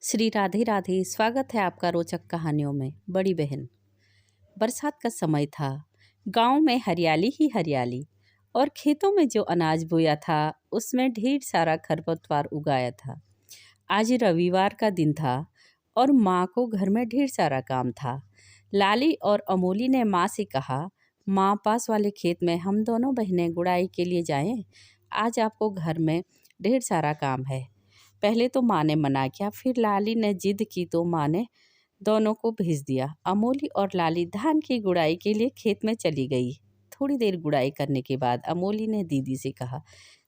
श्री राधे राधे। स्वागत है आपका रोचक कहानियों में। बड़ी बहन। बरसात का समय था। गांव में हरियाली ही हरियाली और खेतों में जो अनाज बोया था उसमें ढेर सारा खरपतवार उगाया था। आज रविवार का दिन था और माँ को घर में ढेर सारा काम था। लाली और अमोली ने माँ से कहा, माँ पास वाले खेत में हम दोनों बहनें गुड़ाई के लिए जाएं। आज आपको घर में ढेर सारा काम है। पहले तो माँ ने मना किया, फिर लाली ने जिद की तो माँ ने दोनों को भेज दिया। अमोली और लाली धान की गुड़ाई के लिए खेत में चली गई। थोड़ी देर गुड़ाई करने के बाद अमोली ने दीदी से कहा,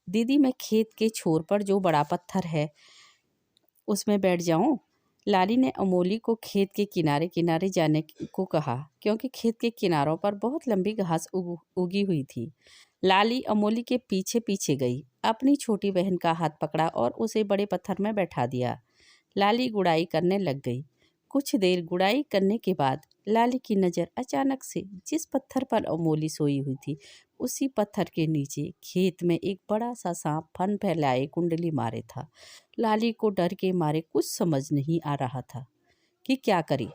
दीदी मैं खेत के छोर पर जो बड़ा पत्थर है उसमें बैठ जाऊं? लाली ने अमोली को खेत के किनारे किनारे जाने को कहा, क्योंकि खेत के किनारों पर बहुत लंबी घास उगी हुई थी। लाली अमोली के पीछे पीछे गई, अपनी छोटी बहन का हाथ पकड़ा और उसे बड़े पत्थर में बैठा दिया। लाली गुड़ाई करने लग गई। कुछ देर गुड़ाई करने के बाद लाली की नज़र अचानक से जिस पत्थर पर अमोली सोई हुई थी उसी पत्थर के नीचे खेत में एक बड़ा सा सांप फन फैलाए कुंडली मारे था। लाली को डर के मारे कुछ समझ नहीं आ रहा था कि क्या करे।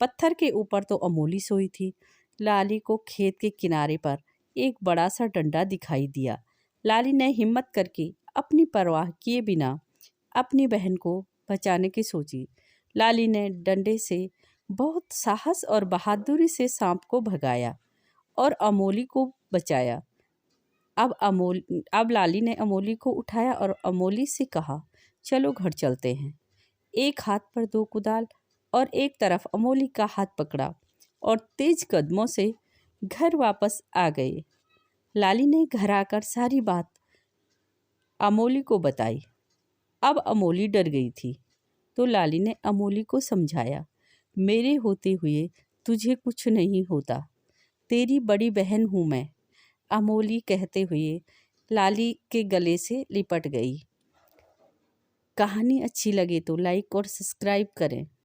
पत्थर के ऊपर तो अमोली सोई थी। लाली को खेत के किनारे पर एक बड़ा सा डंडा दिखाई दिया। लाली ने हिम्मत करके अपनी परवाह किए बिना अपनी बहन को बचाने की सोची। लाली ने डंडे से बहुत साहस और बहादुरी से सांप को भगाया और अमोली को बचाया। अब लाली ने अमोली को उठाया और अमोली से कहा, चलो घर चलते हैं। एक हाथ पर दो कुदाल और एक तरफ अमोली का हाथ पकड़ा और तेज कदमों से घर वापस आ गए। लाली ने घर आकर सारी बात अमोली को बताई। अब अमोली डर गई थी तो लाली ने अमोली को समझाया, मेरे होते हुए तुझे कुछ नहीं होता, तेरी बड़ी बहन हूँ मैं। अमोली कहते हुए लाली के गले से लिपट गई। कहानी अच्छी लगे तो लाइक और सब्सक्राइब करें।